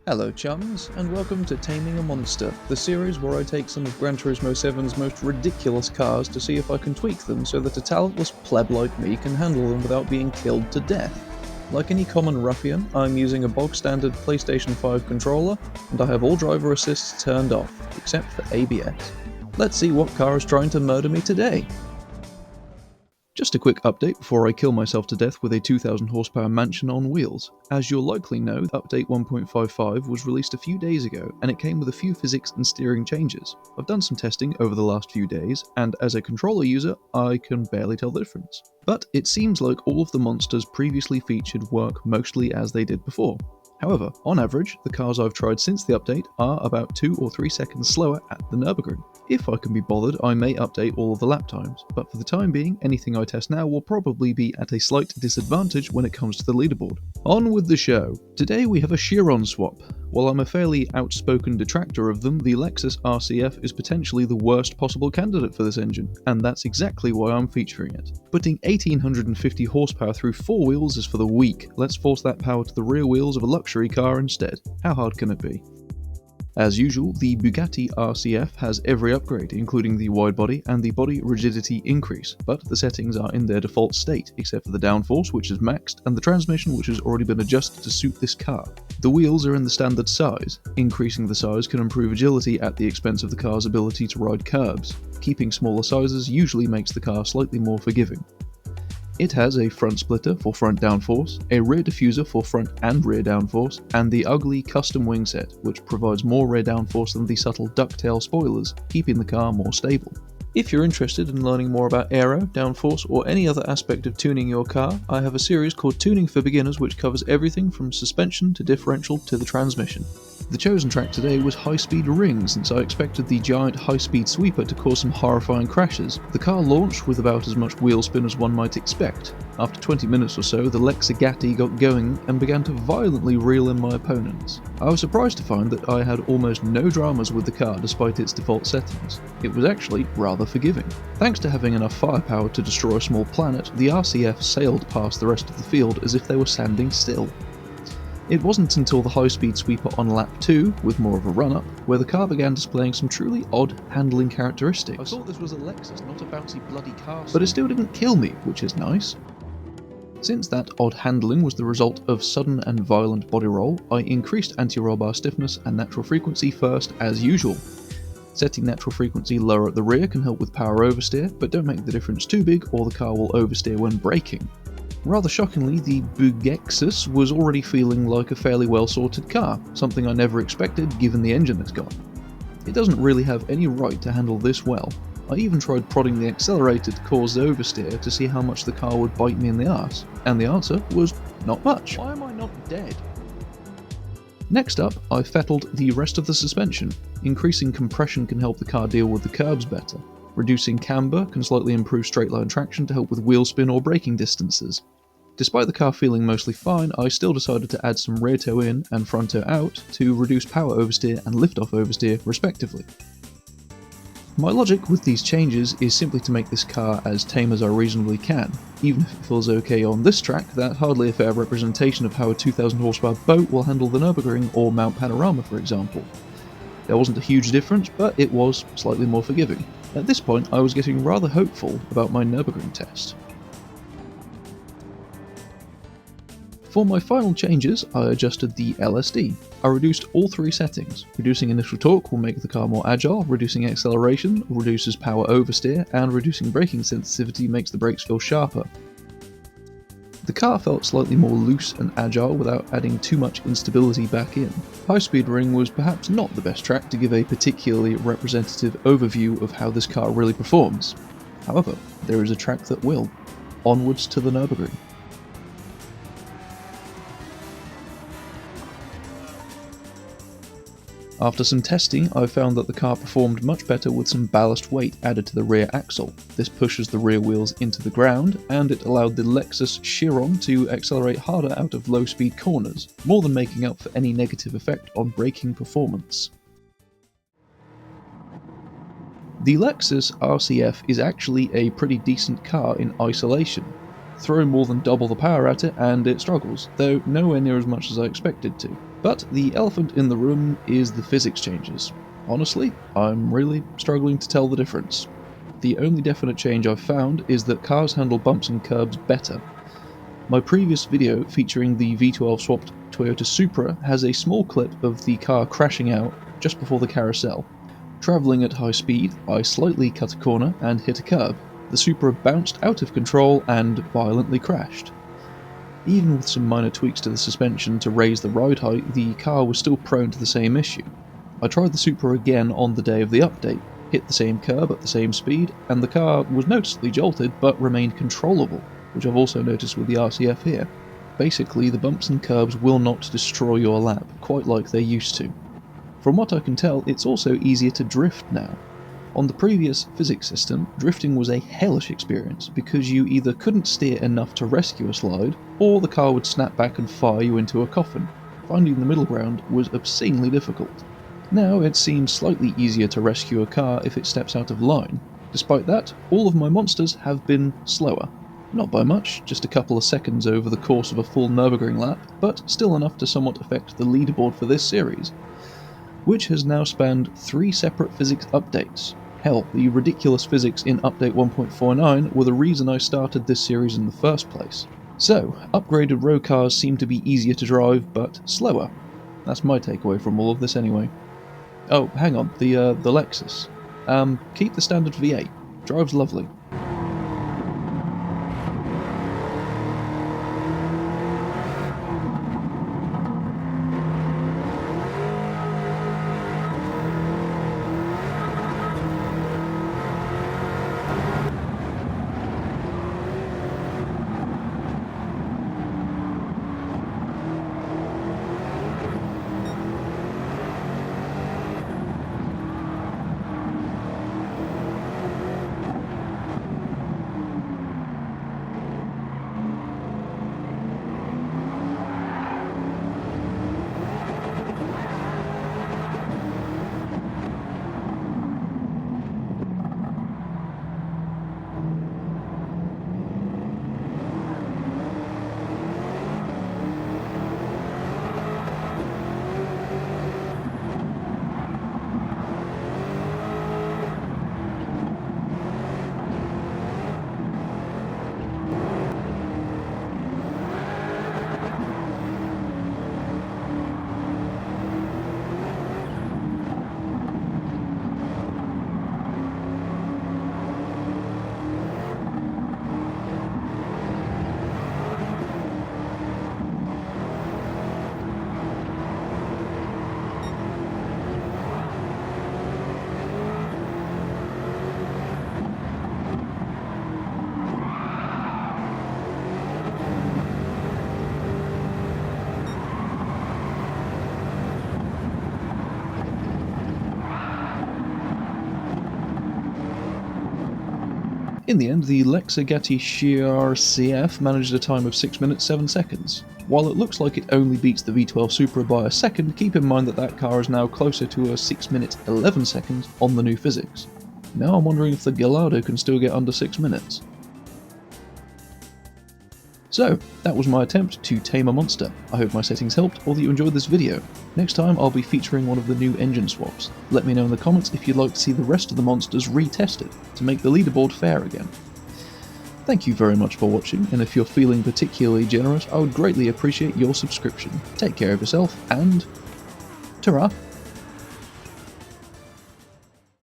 Hello chums, and welcome to Taming a Monster, the series where I take some of Gran Turismo 7's most ridiculous cars to see if I can tweak them so that a talentless pleb like me can handle them without being killed to death. Like any common ruffian, I'm using a bog standard PlayStation 5 controller, and I have all driver assists turned off, except for ABS. Let's see what car is trying to murder me today. Just a quick update before I kill myself to death with a 2000 horsepower mansion on wheels. As you'll likely know, update 1.55 was released a few days ago, and it came with a few physics and steering changes. I've done some testing over the last few days, and as a controller user, I can barely tell the difference. But it seems like all of the monsters previously featured work mostly as they did before. However, on average, the cars I've tried since the update are about 2 or 3 seconds slower at the Nurburgring. If I can be bothered, I may update all of the lap times, but for the time being, anything I test now will probably be at a slight disadvantage when it comes to the leaderboard. On with the show. Today we have a Chiron swap. While I'm a fairly outspoken detractor of them, the Lexus RCF is potentially the worst possible candidate for this engine, and that's exactly why I'm featuring it. Putting 1850 horsepower through 4 wheels is for the weak. Let's force that power to the rear wheels of a luxury car instead. How hard can it be? As usual, the Bugatti RCF has every upgrade, including the wide body and the body rigidity increase, but the settings are in their default state, except for the downforce, which is maxed, and the transmission, which has already been adjusted to suit this car. The wheels are in the standard size. Increasing the size can improve agility at the expense of the car's ability to ride curbs. Keeping smaller sizes usually makes the car slightly more forgiving. It has a front splitter for front downforce, a rear diffuser for front and rear downforce, and the ugly custom wing set, which provides more rear downforce than the subtle ducktail spoilers, keeping the car more stable. If you're interested in learning more about aero, downforce, or any other aspect of tuning your car, I have a series called Tuning for Beginners which covers everything from suspension to differential to the transmission. The chosen track today was High Speed Ring, since I expected the giant high-speed sweeper to cause some horrifying crashes. The car launched with about as much wheel spin as one might expect. After 20 minutes or so, the Lexagatti got going and began to violently reel in my opponents. I was surprised to find that I had almost no dramas with the car despite its default settings. It was actually rather forgiving. Thanks to having enough firepower to destroy a small planet, the RCF sailed past the rest of the field as if they were standing still. It wasn't until the high-speed sweeper on lap 2, with more of a run-up, where the car began displaying some truly odd handling characteristics. I thought this was a Lexus, not a bouncy bloody car. But it still didn't kill me, which is nice. Since that odd handling was the result of sudden and violent body roll, I increased anti-roll bar stiffness and natural frequency first as usual. Setting natural frequency lower at the rear can help with power oversteer, but don't make the difference too big or the car will oversteer when braking. Rather shockingly, the Bugexus was already feeling like a fairly well-sorted car, something I never expected given the engine it's got. It doesn't really have any right to handle this well. I even tried prodding the accelerator to cause the oversteer to see how much the car would bite me in the arse, and the answer was not much. Why am I not dead? Next up, I fettled the rest of the suspension. Increasing compression can help the car deal with the curbs better. Reducing camber can slightly improve straight line traction to help with wheel spin or braking distances. Despite the car feeling mostly fine, I still decided to add some rear toe in and front toe out to reduce power oversteer and lift-off oversteer respectively. My logic with these changes is simply to make this car as tame as I reasonably can. Even if it feels okay on this track, that's hardly a fair representation of how a 2000 horsepower boat will handle the Nurburgring or Mount Panorama for example. There wasn't a huge difference, but it was slightly more forgiving. At this point, I was getting rather hopeful about my Nurburgring test. For my final changes, I adjusted the LSD. I reduced all 3 settings. Reducing initial torque will make the car more agile, reducing acceleration reduces power oversteer, and reducing braking sensitivity makes the brakes feel sharper. The car felt slightly more loose and agile without adding too much instability back in. High Speed Ring was perhaps not the best track to give a particularly representative overview of how this car really performs. However, there is a track that will. Onwards to the Nurburgring. After some testing, I found that the car performed much better with some ballast weight added to the rear axle. This pushes the rear wheels into the ground, and it allowed the Lexus Chiron to accelerate harder out of low-speed corners, more than making up for any negative effect on braking performance. The Lexus RCF is actually a pretty decent car in isolation. Throw more than double the power at it and it struggles, though nowhere near as much as I expected to. But the elephant in the room is the physics changes. Honestly, I'm really struggling to tell the difference. The only definite change I've found is that cars handle bumps and curbs better. My previous video featuring the V12 swapped Toyota Supra has a small clip of the car crashing out just before the carousel. Travelling at high speed, I slightly cut a corner and hit a curb. The Supra bounced out of control and violently crashed. Even with some minor tweaks to the suspension to raise the ride height, the car was still prone to the same issue. I tried the Supra again on the day of the update, hit the same curb at the same speed, and the car was noticeably jolted but remained controllable, which I've also noticed with the RCF here. Basically, the bumps and curbs will not destroy your lap, quite like they used to. From what I can tell, it's also easier to drift now. On the previous physics system, drifting was a hellish experience because you either couldn't steer enough to rescue a slide, or the car would snap back and fire you into a coffin. Finding the middle ground was obscenely difficult. Now it seems slightly easier to rescue a car if it steps out of line. Despite that, all of my monsters have been slower. Not by much, just a couple of seconds over the course of a full Nurburgring lap, but still enough to somewhat affect the leaderboard for this series, which has now spanned 3 separate physics updates. Hell, the ridiculous physics in update 1.49 were the reason I started this series in the first place. So, upgraded road cars seem to be easier to drive, but slower. That's my takeaway from all of this anyway. Oh, hang on, the Lexus. Keep the standard V8. Drives lovely. In the end, the Lexus CF managed a time of 6 minutes 7 seconds. While it looks like it only beats the V12 Supra by a second, keep in mind that that car is now closer to a 6 minutes 11 seconds on the new physics. Now I'm wondering if the Gallardo can still get under 6 minutes. So, that was my attempt to tame a monster. I hope my settings helped, or that you enjoyed this video. Next time I'll be featuring one of the new engine swaps. Let me know in the comments if you'd like to see the rest of the monsters retested, to make the leaderboard fair again. Thank you very much for watching, and if you're feeling particularly generous, I would greatly appreciate your subscription. Take care of yourself, and ta-ra!